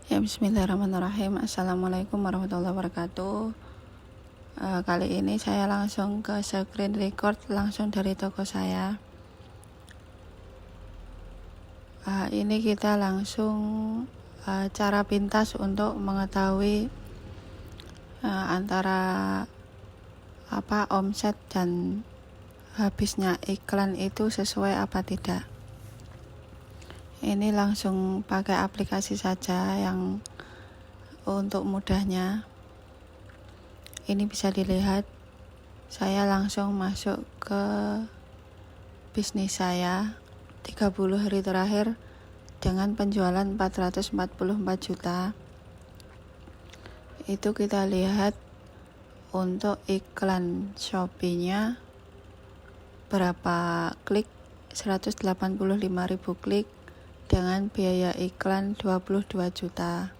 Ya, bismillahirrahmanirrahim. Assalamualaikum warahmatullahi wabarakatuh. Kali ini saya langsung ke screen record langsung dari toko saya. Ini kita langsung cara pintas untuk mengetahui antara omset dan habisnya iklan itu sesuai apa tidak. Ini langsung pakai aplikasi saja yang untuk mudahnya. Ini bisa dilihat, saya langsung masuk ke bisnis saya 30 hari terakhir dengan penjualan 444 juta. Itu kita lihat untuk iklan Shopee-nya berapa klik, 185.000 klik dengan biaya iklan 22 juta.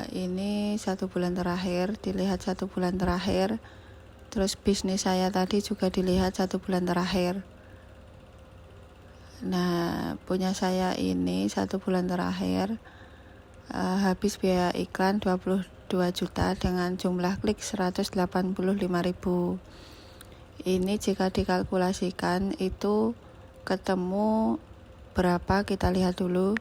Ini 1 bulan terakhir, dilihat 1 bulan terakhir. Terus bisnis saya tadi juga dilihat 1 bulan terakhir. Nah, punya saya ini 1 bulan terakhir habis biaya iklan 22 juta dengan jumlah klik 185.000. Ini jika dikalkulasikan itu ketemu berapa, kita lihat dulu.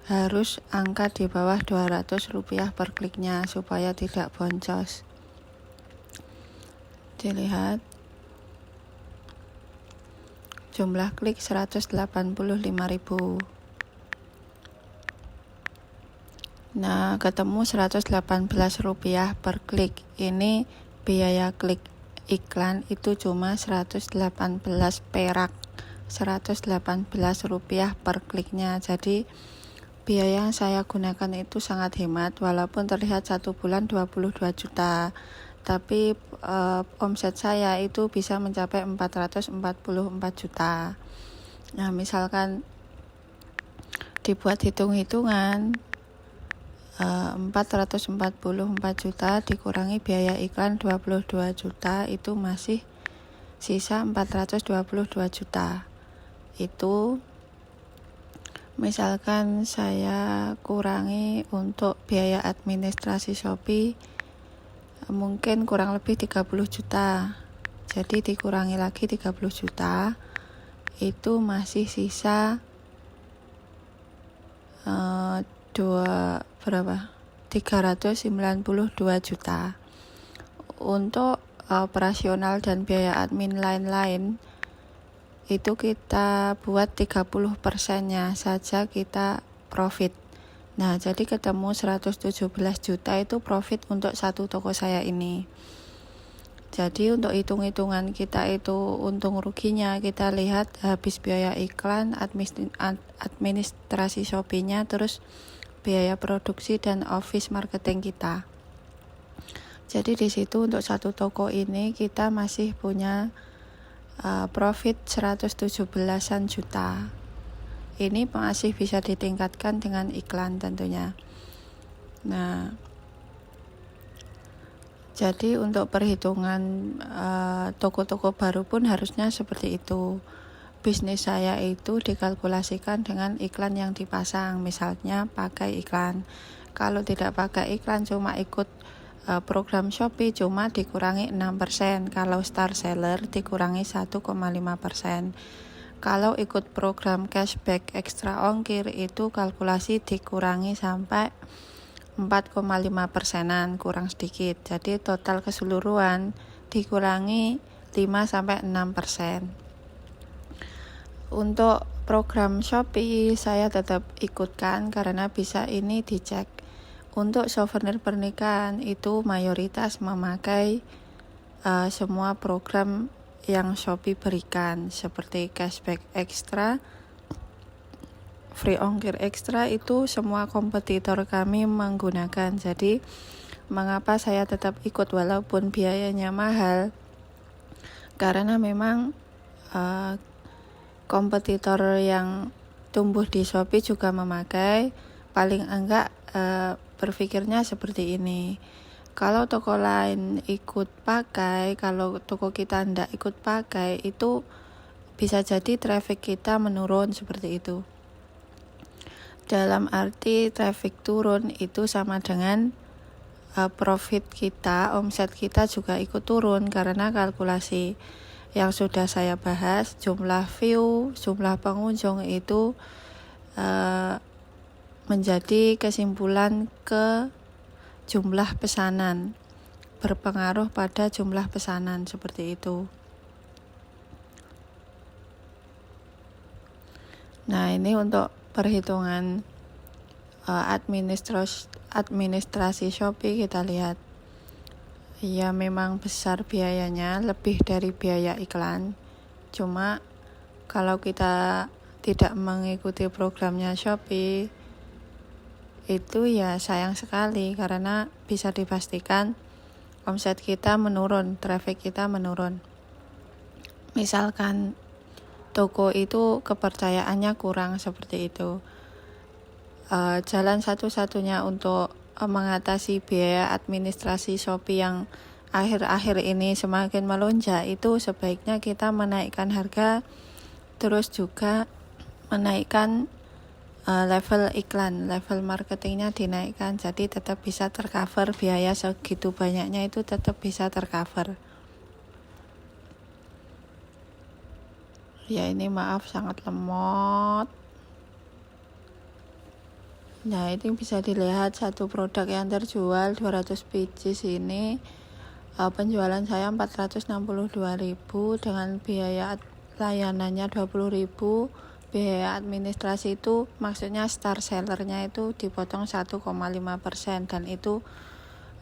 Harus angka di bawah 200 rupiah per kliknya supaya tidak boncos. Dilihat jumlah klik 185.000. Nah, ketemu 118 rupiah per klik. Ini biaya klik iklan itu cuma 118 perak, 118 rupiah per kliknya. Jadi biaya yang saya gunakan itu sangat hemat, walaupun terlihat 1 bulan 22 juta, tapi omset saya itu bisa mencapai 444 juta. Nah, misalkan dibuat hitung-hitungan, 444 juta dikurangi biaya iklan 22 juta, itu masih sisa 422 juta. Itu misalkan saya kurangi untuk biaya administrasi Shopee, mungkin kurang lebih 30 juta. Jadi dikurangi lagi 30 juta, itu masih sisa 392 juta. Untuk operasional dan biaya admin lain-lain itu kita buat 30%-nya saja kita profit. Nah, jadi ketemu 117 juta itu profit untuk satu toko saya ini. Jadi untuk hitung-hitungan kita itu untung ruginya, kita lihat habis biaya iklan, administrasi Shopee-nya, terus biaya produksi dan office marketing kita. Jadi di situ untuk satu toko ini kita masih punya profit 117-an juta. Ini masih bisa ditingkatkan dengan iklan tentunya. Nah, jadi untuk perhitungan toko-toko baru pun harusnya seperti itu. Bisnis saya itu dikalkulasikan dengan iklan yang dipasang, misalnya pakai iklan. Kalau tidak pakai iklan, cuma ikut program Shopee, cuma dikurangi 6%. Kalau star seller dikurangi 1,5%. Kalau ikut program cashback ekstra ongkir, itu kalkulasi dikurangi sampai 4,5%-an, kurang sedikit. Jadi total keseluruhan dikurangi 5-6%. Untuk program Shopee saya tetap ikutkan karena bisa ini dicek. Untuk souvenir pernikahan itu mayoritas memakai semua program yang Shopee berikan, seperti cashback ekstra, free ongkir ekstra, itu semua kompetitor kami menggunakan. Jadi mengapa saya tetap ikut walaupun biayanya mahal? Karena memang kompetitor yang tumbuh di Shopee juga memakai, paling enggak berpikirnya seperti ini. Kalau toko lain ikut pakai, kalau toko kita enggak ikut pakai, itu bisa jadi traffic kita menurun seperti itu. Dalam arti traffic turun itu sama dengan profit kita, omset kita juga ikut turun karena kalkulasi yang sudah saya bahas, jumlah view, jumlah pengunjung itu menjadi kesimpulan ke jumlah pesanan, berpengaruh pada jumlah pesanan seperti itu. Nah, ini untuk perhitungan administrasi Shopee kita lihat. Ya memang besar biayanya, lebih dari biaya iklan. Cuma kalau kita tidak mengikuti programnya Shopee, itu ya sayang sekali karena bisa dipastikan omset kita menurun, traffic kita menurun. Misalkan toko itu kepercayaannya kurang seperti itu. Jalan satu-satunya untuk mengatasi biaya administrasi Shopee yang akhir-akhir ini semakin melonjak itu sebaiknya kita menaikkan harga, terus juga menaikkan level iklan, level marketingnya dinaikkan, jadi tetap bisa tercover biaya segitu banyaknya itu tetap bisa tercover. Ya ini maaf sangat lemot. Nah ini bisa dilihat satu produk yang terjual 200 pieces ini penjualan saya 462.000 dengan biaya layanannya 20.000. Biaya administrasi itu maksudnya star sellernya itu dipotong 1,5% dan itu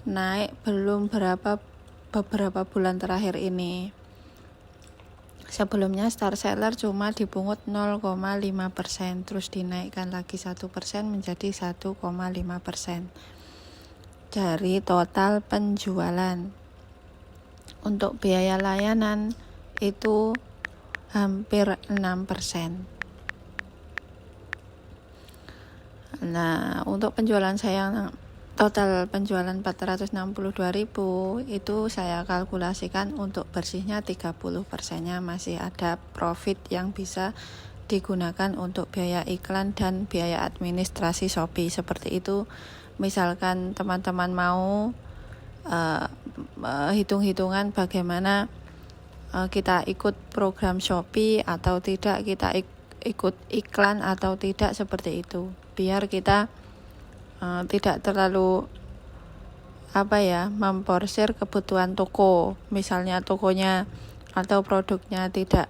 naik belum beberapa bulan terakhir ini. Sebelumnya star seller cuma dipungut 0,5%, terus dinaikkan lagi 1% menjadi 1,5% dari total penjualan. Untuk biaya layanan itu hampir 6%. Nah, untuk penjualan saya total penjualan 462.000 itu saya kalkulasikan untuk bersihnya 30%-nya masih ada profit yang bisa digunakan untuk biaya iklan dan biaya administrasi Shopee seperti itu. Misalkan teman-teman mau hitung-hitungan bagaimana kita ikut program Shopee atau tidak, kita ikut iklan atau tidak, seperti itu, biar kita tidak terlalu memporsir kebutuhan toko. Misalnya tokonya atau produknya tidak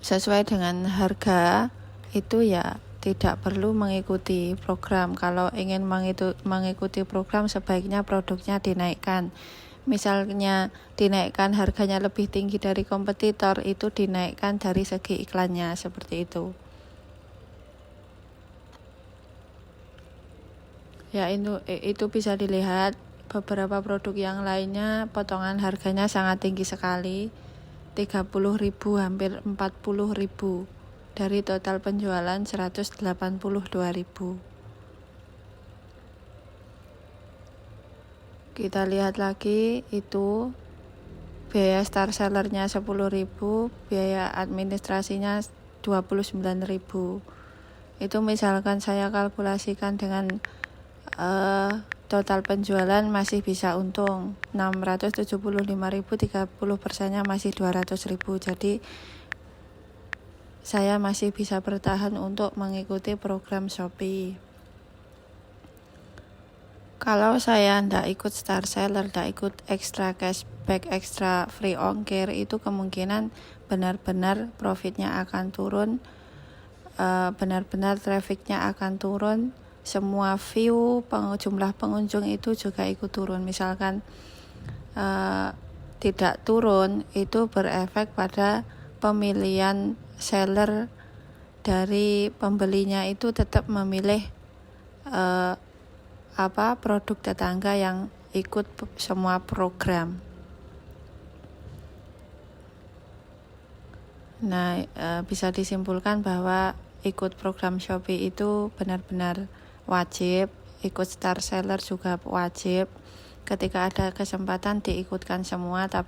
sesuai dengan harga, itu ya tidak perlu mengikuti program. Kalau ingin mengikuti program sebaiknya produknya dinaikkan. Misalnya dinaikkan harganya lebih tinggi dari kompetitor, itu dinaikkan dari segi iklannya, seperti itu. Ya itu bisa dilihat beberapa produk yang lainnya potongan harganya sangat tinggi sekali, 30.000 hampir 40.000 dari total penjualan 182.000. Kita lihat lagi itu biaya star sellernya 10.000, biaya administrasinya 29.000. Itu misalkan saya kalkulasikan dengan total penjualan masih bisa untung 675.000, 30%-nya masih 200.000. Jadi saya masih bisa bertahan untuk mengikuti program Shopee. Kalau saya tidak ikut star seller, tidak ikut extra cashback, extra free ongkir, itu kemungkinan benar-benar profitnya akan turun, benar-benar trafficnya akan turun, semua view, jumlah pengunjung itu juga ikut turun. Misalkan tidak turun, itu berefek pada pemilihan seller dari pembelinya, itu tetap memilih produk tetangga yang ikut semua program. Nah, bisa disimpulkan bahwa ikut program Shopee itu benar-benar wajib, ikut star seller juga wajib. Ketika ada kesempatan diikutkan semua, tapi